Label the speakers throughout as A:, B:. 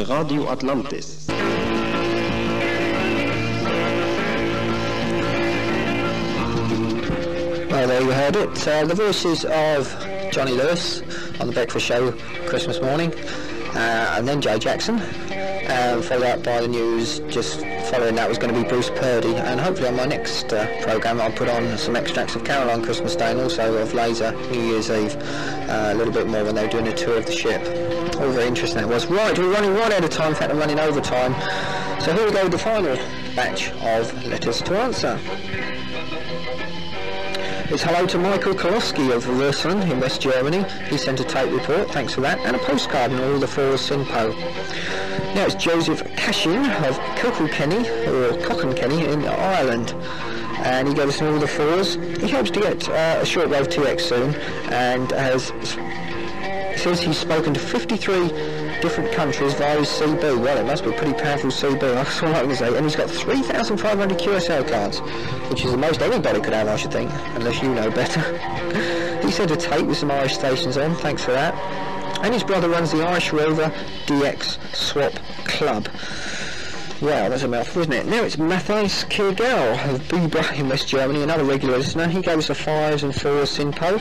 A: Radio Atlantis.
B: Well, there you heard it. The voices of Johnny Lewis on the Breakfast Show Christmas morning, and then Joe Jackson, followed up by the news. Just following that was going to be Bruce Purdy, and hopefully on my next programme I'll put on some extracts of Carol on Christmas Day and also of Laser New Year's Eve, a little bit more when they were doing a tour of the ship. All very interesting it was. Right, we're running right out of time, in fact I'm running over time. So here we go with the final batch of letters to answer. It's hello to Michael Koloski of Würselen in West Germany. He sent a tape report, thanks for that, and a postcard and all the fours Sinpo. Now it's Joseph Cashin of Kilkenny in Ireland, and he gave us all the fours. He hopes to get a Shortwave 2X soon, and says he's spoken to 53 different countries via his CB. Well, it must be a pretty powerful CB, that's all I can say. And he's got 3,500 QSL cards, which is the most anybody could have, I should think, unless you know better. He sent a tape with some Irish stations on, thanks for that. And his brother runs the Irish Rover DX Swap Club. Wow, that's a mouthful, isn't it? Now it's Matthias Kirgel of Bibra in West Germany, another regular listener. He gave us a 5s and 4s Sinpo.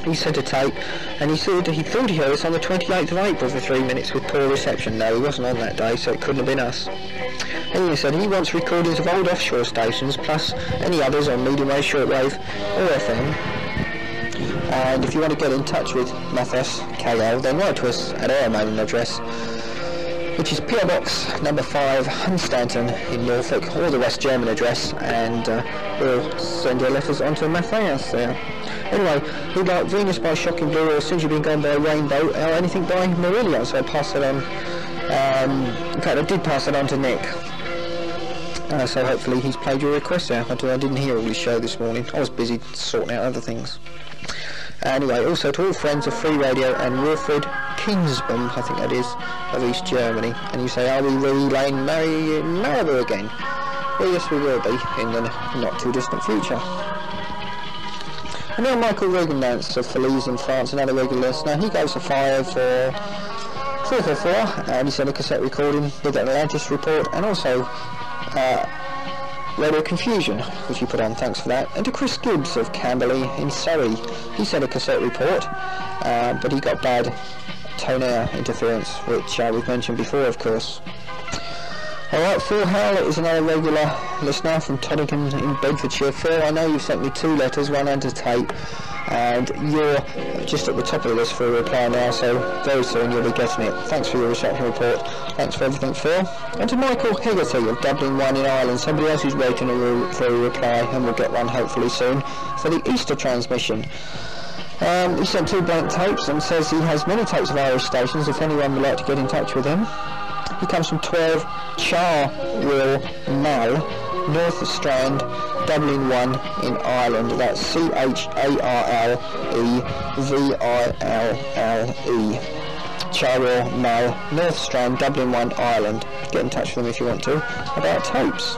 B: He sent a tape, and he thought he heard us on the 28th of April for 3 minutes with poor reception. No, he wasn't on that day, so it couldn't have been us. And he said he wants recordings of old offshore stations, plus any others on medium wave, shortwave, or FM. And if you want to get in touch with Matthias KL, then write to us at our mailing address, which is PO Box number 5, Hunstanton in Norfolk, or the West German address, and we'll send your letters on to Matthias there. Anyway, he'd like Venus by Shocking Blue, or Since You've Been Gone by Rainbow, or anything by Marillion, so I passed it on. In fact, I did pass it on to Nick. So hopefully he's played your request there. I didn't hear all his show this morning. I was busy sorting out other things. Anyway, also to all friends of Free Radio and Wilfred Kingsbaum, I think that is, of East Germany. And you say, are we relaying Maribou again? Well, yes, we will be in the not too distant future. And now Michael Regendance of Feliz in France, another regular listener. He goes a 5 for 444, and he sent a cassette recording with the Atlantis report, and also Radio Confusion, which he put on, thanks for that. And to Chris Gibbs of Camberley in Surrey, he sent a cassette report, but he got bad toner interference, which we've mentioned before, of course. Alright, Phil Howlett is another regular listener from Toddington in Bedfordshire. Phil, I know you've sent me 2 letters, one and a tape, and you're just at the top of the list for a reply now, so very soon you'll be getting it. Thanks for your reception report. Thanks for everything, Phil. And to Michael Hegarty of Dublin 1 in Ireland, somebody else who's waiting for a reply, and we'll get one hopefully soon, for the Easter transmission. He sent 2 blank tapes and says he has many tapes of Irish stations if anyone would like to get in touch with him. He comes from 12 Charwell Mall, North Strand, Dublin 1 in Ireland. That's CHARLEVILLE. Charwell Mall, North Strand, Dublin 1, Ireland. Get in touch with them if you want to, about tapes.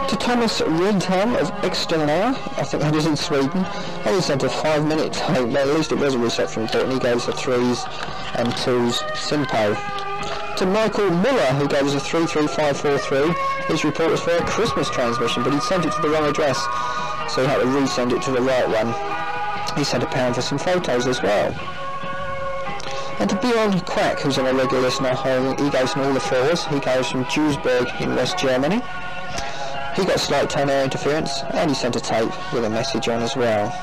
B: To Thomas Rindham of Externa, I think that is in Sweden, and he sent a 5-minute tape, but at least it was a reception report, and he gave us a 3s and 2s Simpo. To Michael Muller, who gave us a 33543, his report was for a Christmas transmission, but he'd sent it to the wrong address, so he had to resend it to the right one. He sent £1 for some photos as well. And to Bjorn Quack, who's an irregular listener, he goes on all the 4s. He goes from Duisburg in West Germany. He got slight toner interference, and he sent a tape with a message on as well.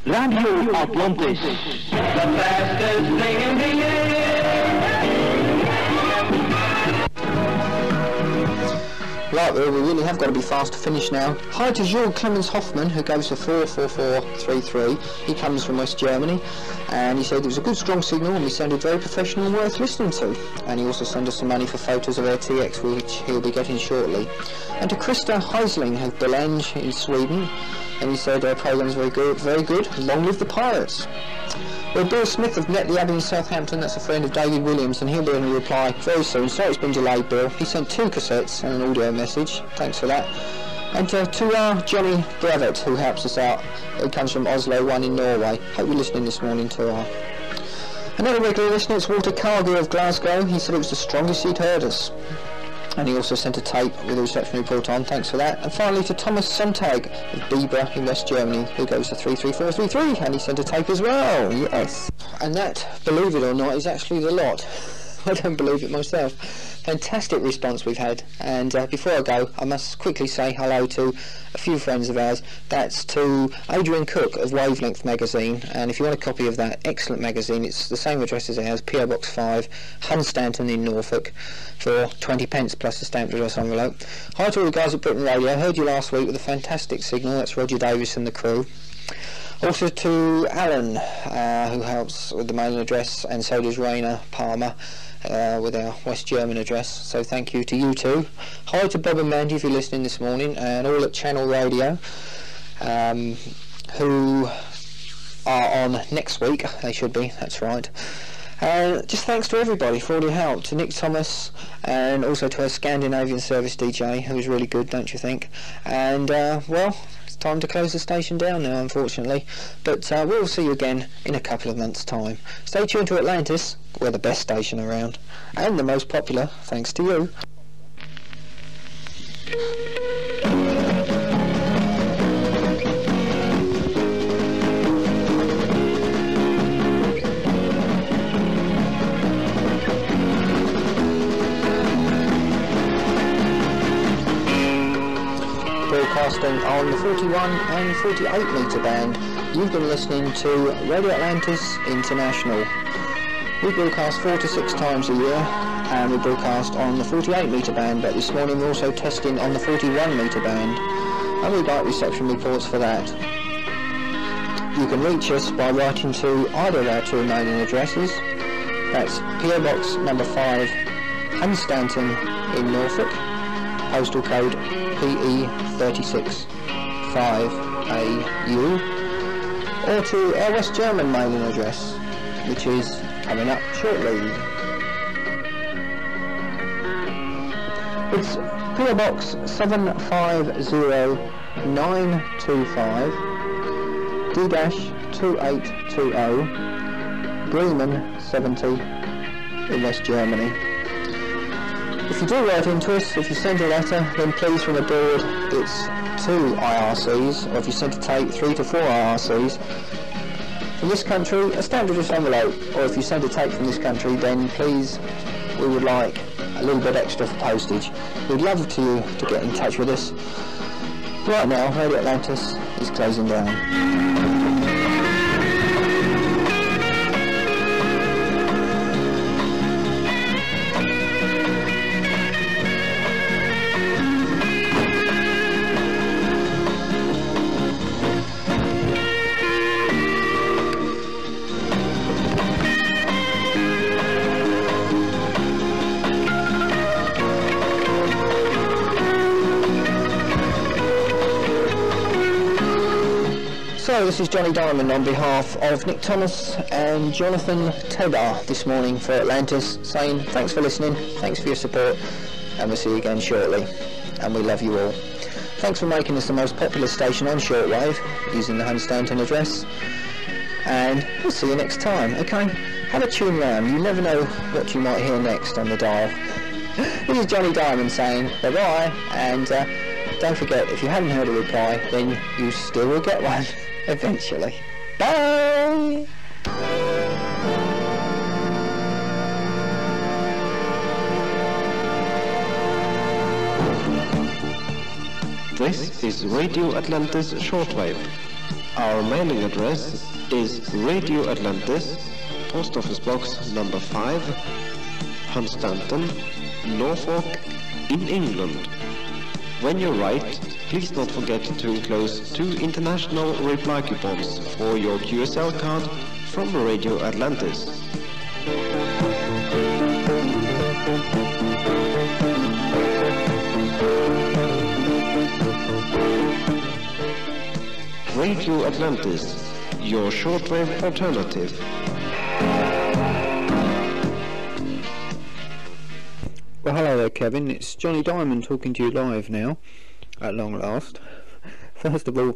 C: Radio Atlantis, the fastest thing in the air.
B: Right, well, we really have got to be fast to finish now. Hi to Jules Clemens Hoffman, who goes to 44433. He comes from West Germany, and he said it was a good strong signal and we sounded very professional and worth listening to. And he also sent us some money for photos of our TX, which he'll be getting shortly. And to Krista Heisling of Belange in Sweden, and he said our programme's very good, long live the pirates. Well, Bill Smith of Netley Abbey in Southampton, that's a friend of David Williams, and he'll be in a reply very soon. Sorry it's been delayed, Bill. He sent 2 cassettes and an audio message. Thanks for that. And to Johnny Brevet, who helps us out. He comes from Oslo 1 in Norway. Hope you're listening this morning to Another regular listener is Walter Cargill of Glasgow. He said it was the strongest he'd heard us. And he also sent a tape with a reception report on, thanks for that. And finally to Thomas Sontag of Bieber in West Germany, who goes to 33433, and he sent a tape as well, yes. And that, believe it or not, is actually the lot. I don't believe it myself. Fantastic response we've had, and before I go I must quickly say hello to a few friends of ours. That's to Adrian Cook of Wavelength magazine, and if you want a copy of that excellent magazine, it's the same address as ours, PO Box 5, Hunstanton in Norfolk, for 20p plus a stamped address envelope. Hi to all the guys at Britain Radio. I heard you last week with a fantastic signal. That's Roger Davis and the crew. Also to Alan, who helps with the mailing address, and so does Raina Palmer with our West German address, so thank you to you too. Hi to Bob and Mandy if you're listening this morning, and all at Channel Radio, who are on next week. They should be, that's right. Just thanks to everybody for all your help, to Nick Thomas, and also to our Scandinavian service DJ, who was really good, don't you think? And well, it's time to close the station down now, unfortunately, but we'll see you again in a couple of months' time. Stay tuned to Atlantis. We're the best station around, and the most popular, thanks to you. Broadcasting on the 41 and 48 metre band, you've been listening to Radio Atlantis International. We broadcast 4 to 6 times a year, and we broadcast on the 48 metre band, but this morning we're also testing on the 41 metre band, and we'd like reception reports for that. You can reach us by writing to either of our two mailing addresses. That's PO Box number 5, Hunstanton in Norfolk, postal code PE36 5AU, or to our West German mailing address, which is coming up shortly. It's PO Box 750925 D-2820 Bremen 70 in West Germany. If you do write into us, if you send a letter, then please from abroad it's 2 IRCs, or if you send a tape, 3 to 4 IRCs. From this country, a stamped address envelope, or if you send a tape from this country, then please, we would like a little bit extra for postage. We'd love to get in touch with us. Right now, Radio Atlantis is closing down. So this is Johnny Diamond on behalf of Nick Thomas and Jonathan Tedar this morning for Atlantis, saying thanks for listening, thanks for your support, and we'll see you again shortly, and we love you all. Thanks for making us the most popular station on shortwave using the Hunstanton address, and we'll see you next time. Okay, have a tune round, you never know what you might hear next on the dial. This is Johnny Diamond saying bye bye, and don't forget, if you haven't heard a reply, then you still will get one eventually. Bye!
A: This is Radio Atlantis Shortwave. Our mailing address is Radio Atlantis, Post Office Box number 5, Hunstanton, Norfolk, in England. When you write, please don't forget to enclose 2 international reply coupons for your QSL card from Radio Atlantis. Radio Atlantis, your shortwave alternative.
B: Well, hello there, Kevin. It's Johnny Diamond talking to you live now, at long last. First of all,